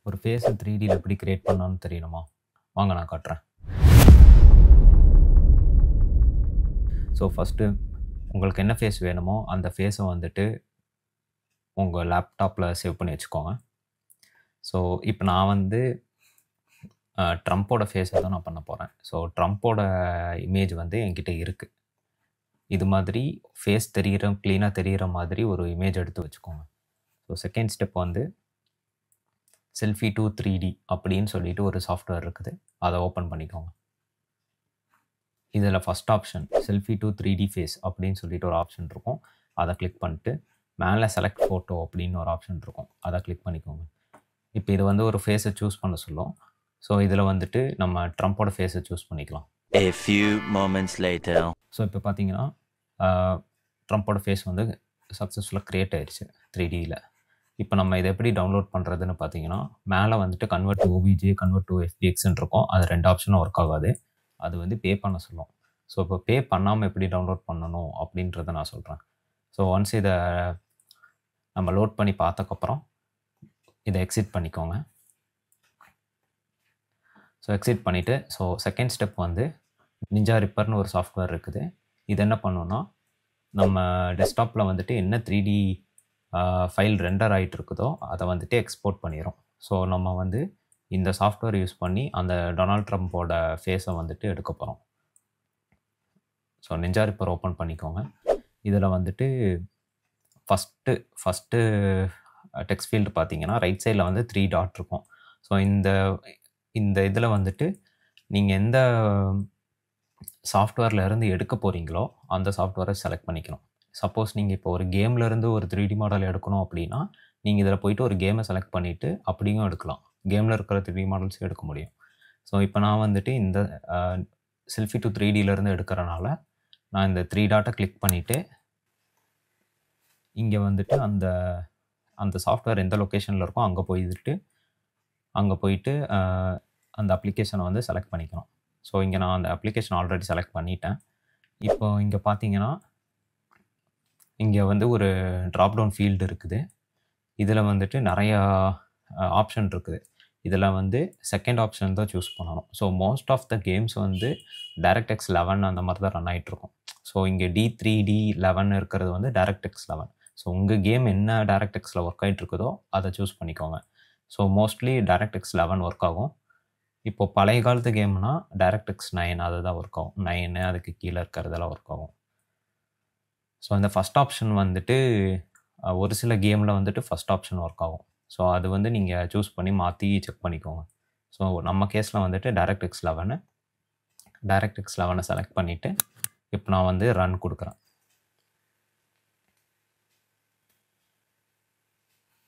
ஒரு ஃபேஸை 3Dல எப்படி கிரியேட் பண்ணணும்னு தெரியணுமா? வாங்க நான் காட்டுறேன். ஸோ ஃபஸ்ட்டு உங்களுக்கு என்ன ஃபேஸ் வேணுமோ அந்த ஃபேஸை வந்துட்டு உங்கள் லேப்டாப்பில் சேவ் பண்ணி வச்சுக்கோங்க. ஸோ இப்போ நான் வந்து ட்ரம்ப்போட ஃபேஸை தான் நான் பண்ண போகிறேன். ஸோ ட்ரம்ப்போட இமேஜ் வந்து என்கிட்ட இருக்குது. இது மாதிரி ஃபேஸ் க்ளீனாக தெரிகிற மாதிரி ஒரு இமேஜ் எடுத்து வச்சுக்கோங்க. ஸோ செகண்ட் ஸ்டெப் வந்து செல்ஃபி டூ 3D அப்படின்னு சொல்லிட்டு ஒரு சாஃப்ட்வேர் இருக்குது. அதை ஓப்பன் பண்ணிக்கோங்க. இதில் first option selfie to 3D face அப்படின்னு சொல்லிட்டு ஒரு ஆப்ஷன் இருக்கும். அதை கிளிக் பண்ணிட்டு மேலே செலக்ட் ஃபோட்டோ அப்படின்னு ஒரு ஆப்ஷன் இருக்கும். அதை கிளிக் பண்ணிக்கோங்க. இப்போ இது வந்து ஒரு ஃபேஸை சூஸ் பண்ண சொல்லும். ஸோ இதில் வந்துட்டு நம்ம ட்ரம்ப்போட ஃபேஸை சூஸ் பண்ணிக்கலாம். A few moments later. So இப்போ பார்த்தீங்கன்னா ட்ரம்ப்போட ஃபேஸ் வந்து சக்ஸஸ்ஃபுல்லாக க்ரியேட் ஆயிடுச்சு 3Dயில். இப்போ நம்ம இதை எப்படி டவுன்லோட் பண்ணுறதுன்னு பார்த்தீங்கன்னா மேலே வந்துட்டு convert to OBJ, convert to FBXன்னு இருக்கும். அது 2 ஆப்ஷனும் ஒர்க் ஆகாது. அது வந்து பே பண்ண சொல்லும். ஸோ இப்போ பே பண்ணாமல் எப்படி டவுன்லோட் பண்ணணும் அப்படின்றத நான் சொல்கிறேன். ஸோ ஒன்ஸ் இதை நம்ம லோட் பண்ணி பார்த்தக்கப்புறம் இதை எக்ஸிட் பண்ணிக்கோங்க. ஸோ எக்ஸிட் பண்ணிவிட்டு ஸோ செகண்ட் ஸ்டெப் வந்து நிஞ்சா ரிப்பர்னு ஒரு சாஃப்ட்வேர் இருக்குது. இது என்ன பண்ணுன்னா நம்ம டெஸ்க்டாப்பில் வந்துட்டு என்ன 3D ஃபைல் ரெண்டர் ஆகிட்டு இருக்குதோ அதை வந்துட்டு எக்ஸ்போர்ட் பண்ணிடும். ஸோ நம்ம வந்து இந்த சாஃப்ட்வேர் யூஸ் பண்ணி அந்த டொனால்ட் ட்ரம்ப்போட ஃபேஸை வந்துட்டு எடுக்க போகிறோம். ஸோ நிஞ்சா ரிப்பர் ஓப்பன் பண்ணிக்கோங்க. இதில் வந்துட்டு ஃபஸ்ட்டு டெக்ஸ்ட் ஃபீல்டு பார்த்தீங்கன்னா ரைட் சைடில் வந்து 3 டாட் இருக்கும். ஸோ இந்த இதில் வந்துட்டு நீங்கள் எந்த சாஃப்ட்வேரில் இருந்து எடுக்க போகிறீங்களோ அந்த சாஃப்ட்வேரை செலக்ட் பண்ணிக்கணும். சப்போஸ் நீங்கள் இப்போ ஒரு கேம்லேருந்து ஒரு 3D மாடல் எடுக்கணும் அப்படின்னா நீங்கள் இதில் போயிட்டு ஒரு கேமை செலக்ட் பண்ணிவிட்டு அப்படியும் எடுக்கலாம். கேமில் இருக்கிற 3D மாடல்ஸும் எடுக்க முடியும். ஸோ இப்போ நான் வந்துட்டு இந்த செல்ஃபி டு 3Dலேருந்து எடுக்கிறனால நான் இந்த 3 டாட்டை கிளிக் பண்ணிவிட்டு இங்கே வந்துட்டு அந்த சாஃப்ட்வேர் எந்த லொக்கேஷனில் இருக்கோ அங்கே போயிட்டு அந்த அப்ளிகேஷனை வந்து செலக்ட் பண்ணிக்கணும். ஸோ இங்கே நான் அந்த அப்ளிகேஷன் ஆல்ரெடி செலக்ட் பண்ணிட்டேன். இப்போ இங்கே பார்த்தீங்கன்னா இங்கே வந்து ஒரு ட்ராப் டவுன் ஃபீல்டு இருக்குது. இதில் வந்துட்டு நிறையா ஆப்ஷன் இருக்குது. இதில் வந்து செகண்ட் ஆப்ஷன் தான் சூஸ் பண்ணணும். So most of the games வந்து DirectX 11 அந்த மாதிரி தான் ரன் ஆகிட்ருக்கும். ஸோ இங்கே D3, D11 இருக்கிறது வந்து DirectX 11. ஸோ உங்கள் கேம் என்ன DirectXல ஒர்க் ஆகிட்டு இருக்குதோ அதை சூஸ் பண்ணிக்கோங்க. ஸோ மோஸ்ட்லி DirectX 11 ஒர்க் ஆகும். இப்போ பழைய காலத்து கேம்னா DirectX 9 அது தான் ஒர்க் ஆகும். 9 அதுக்கு கீழே இருக்கிறதெல்லாம் ஒர்க் ஆகும். ஸோ இந்த ஃபஸ்ட் ஆப்ஷன் வந்துட்டு ஒரு சில கேமில் வந்துட்டு ஃபஸ்ட் ஆப்ஷன் ஒர்க் ஆகும். ஸோ அது வந்து நீங்கள் சூஸ் பண்ணி மாற்றி செக் பண்ணிக்கோங்க. ஸோ நம்ம கேஸில் வந்துட்டு DirectX 11 செலக்ட் பண்ணிவிட்டு இப்போ நான் வந்து ரன் கொடுக்குறேன்.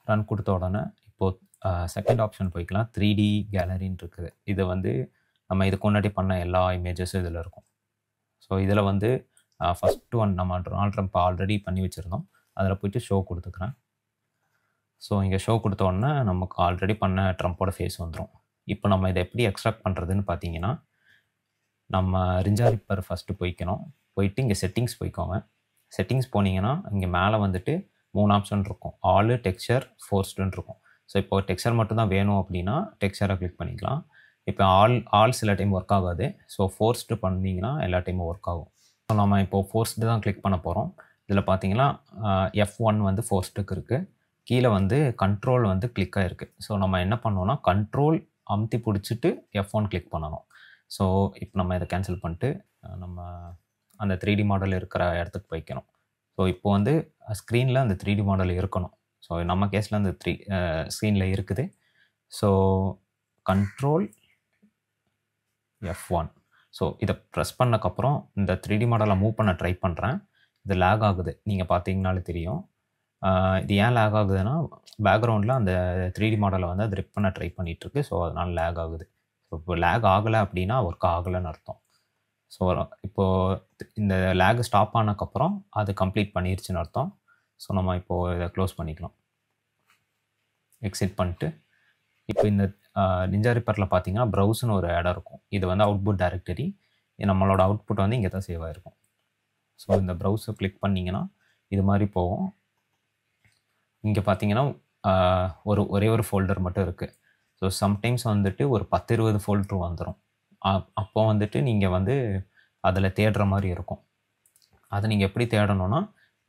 ரன் கொடுத்த உடனே இப்போது செகண்ட் ஆப்ஷன் போய்க்கலாம். 3D கேலரின்னு இருக்குது. இது வந்து நம்ம இதுக்கு முன்னாடி பண்ண எல்லா இமேஜஸும் இதில் இருக்கும். ஸோ இதில் வந்து ஃபஸ்ட்டு ஒன் நம்ம டொனால்ட் ட்ரம்ப் ஆல்ரெடி பண்ணி வச்சுருந்தோம். அதில் போய்ட்டு ஷோ கொடுத்துக்கிறேன். ஸோ இங்கே ஷோ கொடுத்த உடனே நமக்கு ஆல்ரெடி பண்ண ட்ரம்ப்போட ஃபேஸ் வந்துடும். இப்போ நம்ம இதை எப்படி எக்ஸ்ட்ராக்ட் பண்ணுறதுன்னு பார்த்தீங்கன்னா நம்ம நிஞ்சா ரிப்பர் ஃபஸ்ட்டு போயிட்டு இங்கே செட்டிங்ஸ் போய்க்கோங்க. செட்டிங்ஸ் போனீங்கன்னா இங்கே மேலே வந்துட்டு 3 ஆப்ஷன் இருக்கும். ஆலு, டெக்ஸ்சர், ஃபோர்ஸ்டுன்னு இருக்கும். ஸோ இப்போ டெக்ஸ்சர் மட்டும்தான் வேணும் அப்படின்னா டெக்ஸ்சரை கிளிக் பண்ணிக்கலாம். இப்போ ஆல் சில டைம் ஒர்க் ஆகாது. ஸோ ஃபோர்ஸ்டு பண்ணிங்கன்னா எல்லா டைமும் ஒர்க் ஆகும். ஸோ நம்ம இப்போது ஃபோர்ஸ்டு தான் கிளிக் பண்ண போகிறோம். இதில் பார்த்தீங்கன்னா F1 வந்து ஃபோர்ஸ்டுக்கு இருக்குது. கீழே வந்து கண்ட்ரோல் வந்து கிளிக் ஆகிருக்கு. ஸோ நம்ம என்ன பண்ணோன்னா கண்ட்ரோல் அமுத்தி பிடிச்சிட்டு F1 கிளிக் பண்ணணும். ஸோ இப்போ நம்ம இதை கேன்சல் பண்ணிட்டு நம்ம அந்த 3D மாடல் இருக்கிற இடத்துக்கு போய்க்கணும். ஸோ இப்போ வந்து ஸ்க்ரீனில் அந்த 3D மாடல் இருக்கணும். ஸோ நம்ம கேஸில் அந்த ஸ்க்ரீனில் இருக்குது. So control F1. ஸோ இதை ப்ரெஸ் பண்ணக்கப்புறம் இந்த 3D மாடலை மூவ் பண்ண ட்ரை பண்ணுறேன். இது லேக் ஆகுது. நீங்கள் பார்த்தீங்கனாலே தெரியும். இது ஏன் லேக் ஆகுதுன்னா பேக்ரவுண்டில் அந்த 3D மாடலை வந்து அது ரிப் பண்ண ட்ரை பண்ணிகிட்ருக்கு. ஸோ அதனால் லேக் ஆகுது. ஸோ இப்போ லேக் ஆகலை அப்படின்னா ஒர்க் ஆகலைன்னு அர்த்தம். ஸோ இப்போது இந்த லேக் ஸ்டாப் ஆனதுக்கப்புறம் அது கம்ப்ளீட் பண்ணிருச்சுன்னு அர்த்தம். ஸோ நம்ம இப்போது இதை க்ளோஸ் பண்ணிக்கலாம். எக்ஸிட் பண்ணிட்டு இப்போ இந்த நிஞ்சா ரிப்பரில் பார்த்தீங்கன்னா ப்ரௌஸ்னு ஒரு இடம் இருக்கும். இது வந்து அவுட்புட் டைரக்டரி. நம்மளோட அவுட்புட் வந்து இங்கே தான் சேவ் ஆகிருக்கும். ஸோ இந்த ப்ரௌஸை கிளிக் பண்ணிங்கன்னா இது மாதிரி போகும். இங்கே பார்த்தீங்கன்னா ஒரே ஒரு ஃபோல்டர் மட்டும் இருக்குது. ஸோ சம்டைம்ஸ் வந்துட்டு ஒரு 10-20 ஃபோல்டர் வந்துடும். அப்போ வந்துட்டு நீங்கள் வந்து அதில் தேடுற மாதிரி இருக்கும். அதை நீங்கள் எப்படி தேடணும்னா,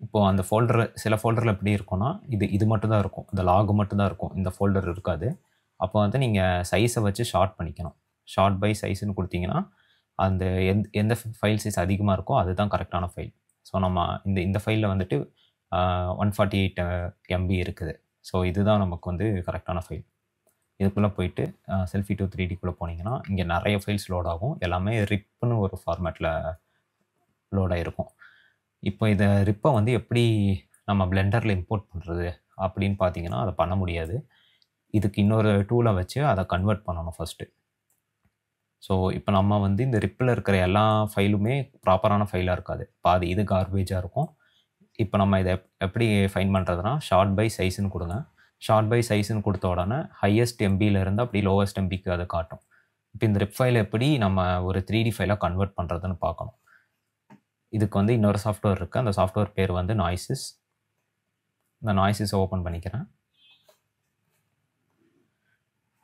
இப்போது அந்த ஃபோல்டர் சில ஃபோல்டரில் எப்படி இருக்கும்னா, இது மட்டும் தான் இருக்கும், இந்த லாக் மட்டும் தான் இருக்கும், இந்த ஃபோல்டர் இருக்காது. அப்போ வந்து நீங்கள் சைஸை வச்சு ஷார்ட் பண்ணிக்கணும். ஷார்ட் பை சைஸ்ன்னு கொடுத்தீங்கன்னா அந்த எந்த ஃபைல் சைஸ் அதிகமாக இருக்கோ அதுதான் கரெக்டான ஃபைல். ஸோ நம்ம இந்த ஃபைலில் வந்துட்டு 148 MB இருக்குது. ஸோ இதுதான் நமக்கு வந்து கரெக்டான ஃபைல். இதுக்குள்ளே போயிட்டு செல்ஃபி டு 3Dக்குள்ளே போனீங்கன்னா இங்கே நிறைய ஃபைல்ஸ் லோட் ஆகும். எல்லாமே ரிப்னு ஒரு ஃபார்மேட்டில் லோட் ஆகிருக்கும். இப்போ இதை ரிப்பை வந்து எப்படி நம்ம பிளெண்டரில் இம்போர்ட் பண்ணுறது அப்படின்னு பார்த்தீங்கன்னா அதை பண்ண முடியாது. இதுக்கு இன்னொரு டூலை வச்சு அதை கன்வெர்ட் பண்ணணும் ஃபஸ்ட்டு. ஸோ இப்போ நம்ம வந்து இந்த ரிப்பில் இருக்கிற எல்லா ஃபைலுமே ப்ராப்பரான ஃபைலாக இருக்காது. பாதி இது கார்பேஜாக இருக்கும். இப்போ நம்ம இதை எப்படி ஃபைன் பண்ணுறதுனா, ஷார்ட் பை சைஸ்ன்னு கொடுங்க. ஷார்ட் பை சைஸ்ன்னு கொடுத்த உடனே ஹையஸ்ட் எம்பியிலேருந்து அப்படி லோவஸ்ட் எம்பிக்கு அதை காட்டும். இப்போ இந்த ரிப் ஃபைலை எப்படி நம்ம ஒரு 3D ஃபைலாக கன்வெர்ட் பண்ணுறதுன்னு பார்க்கணும். இதுக்கு வந்து இன்னொரு சாஃப்ட்வேர் இருக்குது. அந்த சாஃப்ட்வேர் பேர் வந்து நாய்ஸஸ். இந்த நாய்ஸஸை ஓப்பன் பண்ணிக்கிறேன்.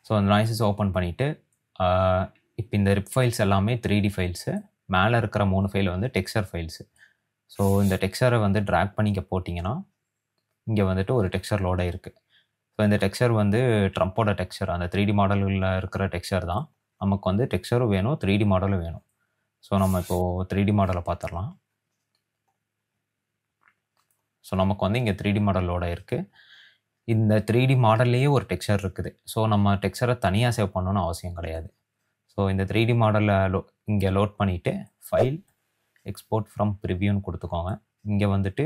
ஸோ அந்த நாய்ஸஸ் ஓப்பன் பண்ணிவிட்டு இப்போ இந்த ரிப் ஃபைல்ஸ் எல்லாமே 3D ஃபைல்ஸு. மேலே இருக்கிற 3 ஃபைல் வந்து டெக்ஸ்சர் ஃபைல்ஸு. ஸோ இந்த டெக்ஸ்சரை வந்து ட்ராக் பண்ணிக்க போட்டிங்கன்னா இங்கே வந்துட்டு ஒரு டெக்ஸ்சர் லோட் ஆகிருக்கு. ஸோ இந்த டெக்ஸ்சர் வந்து ட்ரம்போட டெக்ஸ்சர், அந்த 3D மாடலில் இருக்கிற டெக்ஸ்சர் தான். நமக்கு வந்து டெக்ஸ்சரும் வேணும், 3D மாடலும் வேணும். ஸோ நம்ம இப்போது 3D மாடலை பார்த்துடலாம். ஸோ நமக்கு வந்து இங்கே 3D மாடல் லோட் ஆகிருக்கு. இந்த 3D மாடல்லையே ஒரு டெக்ஸ்சர் இருக்குது. ஸோ நம்ம டெக்ஸ்சரை தனியாக சேவ் பண்ணணும்னு அவசியம் கிடையாது. ஸோ இந்த 3D மாடலில் இங்கே லோட் பண்ணிவிட்டு ஃபைல் எக்ஸ்போர்ட் ஃப்ரம் ப்ரிவியூன்னு கொடுத்துக்கோங்க. இங்கே வந்துட்டு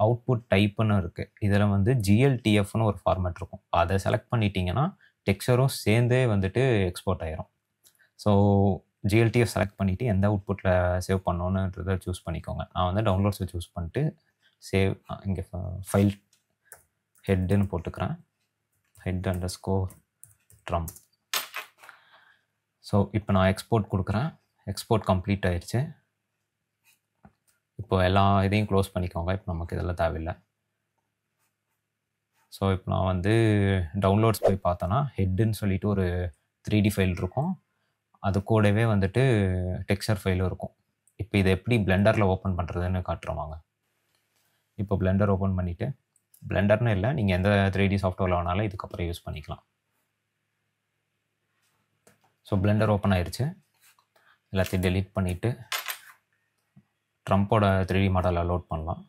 அவுட்புட் டைப்புன்னு இருக்குது. இதில் வந்து GLTFன்னு ஒரு ஃபார்மேட் இருக்கும். அதை செலக்ட் பண்ணிட்டீங்கன்னா டெக்ஸ்சரும் சேர்ந்தே வந்துட்டு எக்ஸ்போர்ட் ஆகிரும். ஸோ GLTF செலக்ட் பண்ணிவிட்டு எந்த அவுட்புட்டில் சேவ் பண்ணணுன்றதை சூஸ் பண்ணிக்கோங்க. நான் வந்து டவுன்லோட்ஸை சூஸ் பண்ணிட்டு சேவ் இங்கே ஃபைல் ஹெட்டுன்னு போட்டுக்கிறேன். head_drum. ஸோ இப்போ நான் எக்ஸ்போர்ட் கொடுக்குறேன். எக்ஸ்போர்ட் கம்ப்ளீட் ஆயிடுச்சு. இப்போ எல்லா இதையும் க்ளோஸ் பண்ணிக்கோங்க. இப்போ நமக்கு இதெல்லாம் தேவையில்லை. ஸோ இப்போ நான் வந்து டவுன்லோட்ஸ் போய் பார்த்தேன்னா ஹெட்டுன்னு சொல்லிட்டு ஒரு 3D ஃபைல் இருக்கும். அது கூடவே வந்துட்டு டெக்ஸ்சர் ஃபைலும் இருக்கும். இப்போ இதை எப்படி பிளெண்டரில் ஓப்பன் பண்ணுறதுன்னு காட்டுறவாங்க. இப்போ பிளெண்டர் ஓப்பன் பண்ணிவிட்டு, பிளெண்டர்னு இல்லை, நீங்கள் எந்த 3D சாஃப்ட்வேரில் வேணாலும் இதுக்கப்புறம் யூஸ் பண்ணிக்கலாம். ஸோ பிளெண்டர் ஓப்பன் ஆயிடுச்சு. எல்லாத்தையும் டெலீட் பண்ணிவிட்டு ட்ரம்போட 3D மாடலை லோட் பண்ணலாம்.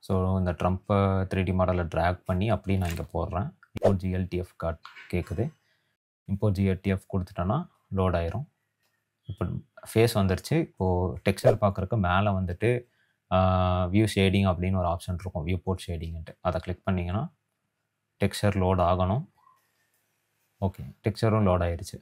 ஸோ இந்த ட்ரம்ப்பை 3D மாடலை ட்ராக் பண்ணி அப்படியே நான் இங்கே போடுறேன். இம்போர்ட் GLTF கேட்குது. இம்போர்ட் GLTF கொடுத்துட்டோன்னா லோட் ஆயிரும். இப்போ ஃபேஸ் வந்துருச்சு. இப்போது டெக்ஸ்சர் பார்க்குறக்கு மேலே வந்துட்டு வியூ ஷேடிங் அப்படின்னு ஒரு ஆப்ஷன் இருக்கும், வியூ போர்ட் ஷேடிங்ன்ட்டு. அதை கிளிக் பண்ணிங்கன்னா டெக்ஸ்சர் லோட் ஆகணும். ஓகே, டெக்ஸ்சரும் லோட் ஆயிடுச்சு.